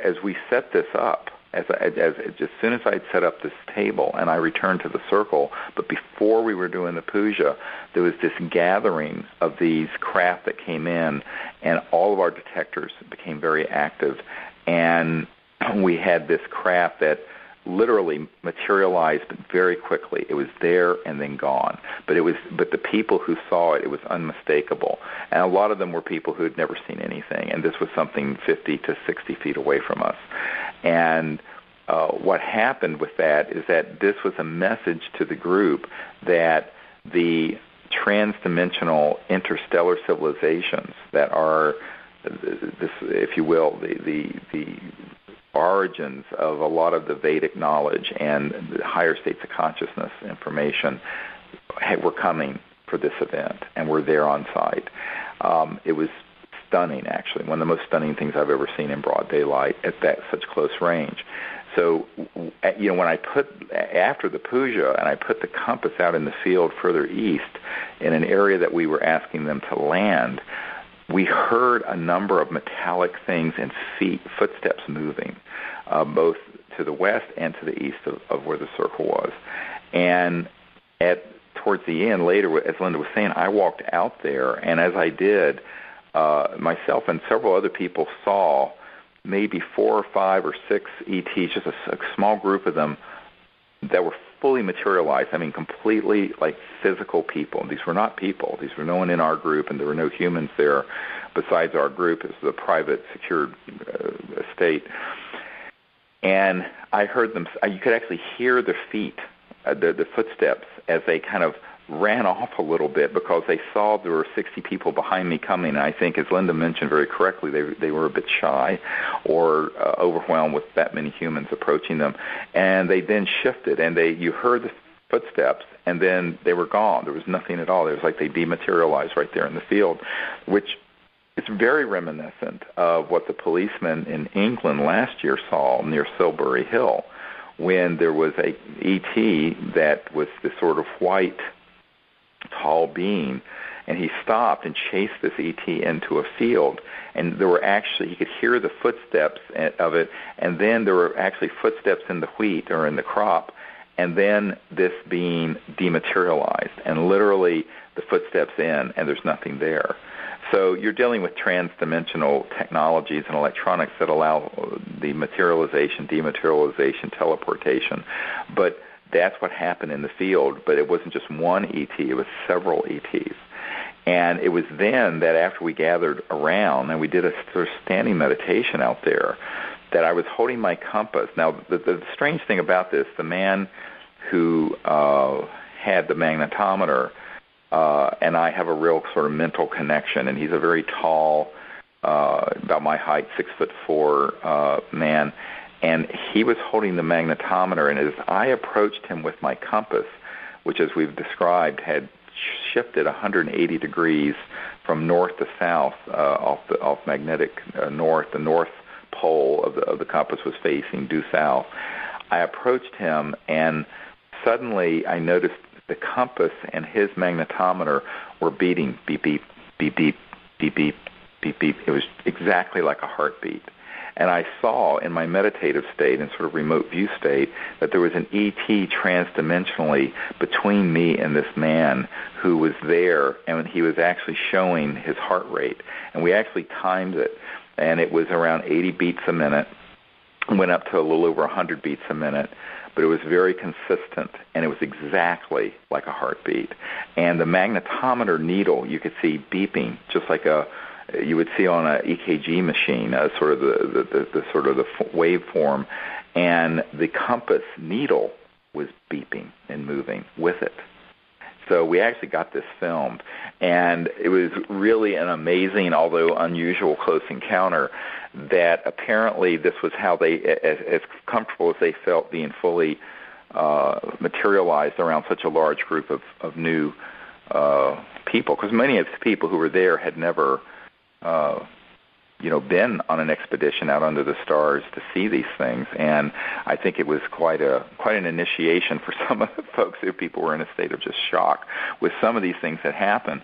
as we set this up, as soon as I'd set up this table and I returned to the circle, but before we were doing the puja, there was this gathering of these craft that came in, and all of our detectors became very active, and we had this craft that literally materialized very quickly. It was there and then gone. But the people who saw it, it was unmistakable. And a lot of them were people who had never seen anything. And this was something 50 to 60 feet away from us. And what happened with that is that this was a message to the group that the transdimensional interstellar civilizations that are, this, if you will, the origins of a lot of the Vedic knowledge and the higher states of consciousness information were coming for this event, and were there on site. It was stunning, actually, one of the most stunning things I've ever seen in broad daylight at such close range. So, when I after the puja, and I put the compass out in the field further east in an area that we were asking them to land, we heard a number of metallic things and footsteps moving, both to the west and to the east of where the circle was. And towards the end, later, as Linda was saying, I walked out there, and as I did, myself and several other people saw maybe 4 or 5 or 6 ETs, just a small group of them that were fully materialized. I mean, completely like physical people. These were not people. These were no one in our group, and there were no humans there besides our group. It was a private, secured estate. And I heard them. You could actually hear the feet, the footsteps, as they kind of ran off a little bit because they saw there were 60 people behind me coming. And I think, as Linda mentioned very correctly, they were a bit shy or overwhelmed with that many humans approaching them. And they then shifted, and you heard the footsteps, and then they were gone. There was nothing at all. It was like they dematerialized right there in the field, which is very reminiscent of what the policemen in England last year saw near Silbury Hill, when there was a ET that was this sort of white, tall being, and he stopped and chased this ET into a field, and there were actually, he could hear the footsteps of it, and then there were actually footsteps in the wheat or in the crop, and then this being dematerialized, and literally the footsteps in, and there's nothing there. So you're dealing with trans-dimensional technologies and electronics that allow the materialization, dematerialization, teleportation, but that's what happened in the field. But it wasn't just one ET, it was several ETs. And it was then that after we gathered around and we did a sort of standing meditation out there, that I was holding my compass. Now, the strange thing about this, the man who had the magnetometer and I have a real sort of mental connection, and he's a very tall, about my height, 6'4" man, and he was holding the magnetometer, and as I approached him with my compass, which, as we've described, had shifted 180 degrees from north to south off magnetic north. The north pole of the compass was facing due south. I approached him, and suddenly I noticed the compass and his magnetometer were beating, beep, beep, beep, beep, beep, beep, beep, beep. It was exactly like a heartbeat. And I saw in my meditative state and sort of remote view state that there was an ET transdimensionally between me and this man who was there, and he was actually showing his heart rate. And we actually timed it, and it was around 80 beats a minute. It went up to a little over 100 beats a minute, but it was very consistent, and it was exactly like a heartbeat. And the magnetometer needle you could see beeping, just like you would see on an EKG machine, sort of the waveform, and the compass needle was beeping and moving with it. So we actually got this filmed, and it was really an amazing, although unusual, close encounter. That apparently this was how they, as comfortable as they felt being fully materialized around such a large group of new people, because many of the people who were there had never been on an expedition out under the stars to see these things, and I think it was quite an initiation for some of the folks. People were in a state of just shock with some of these things that happened.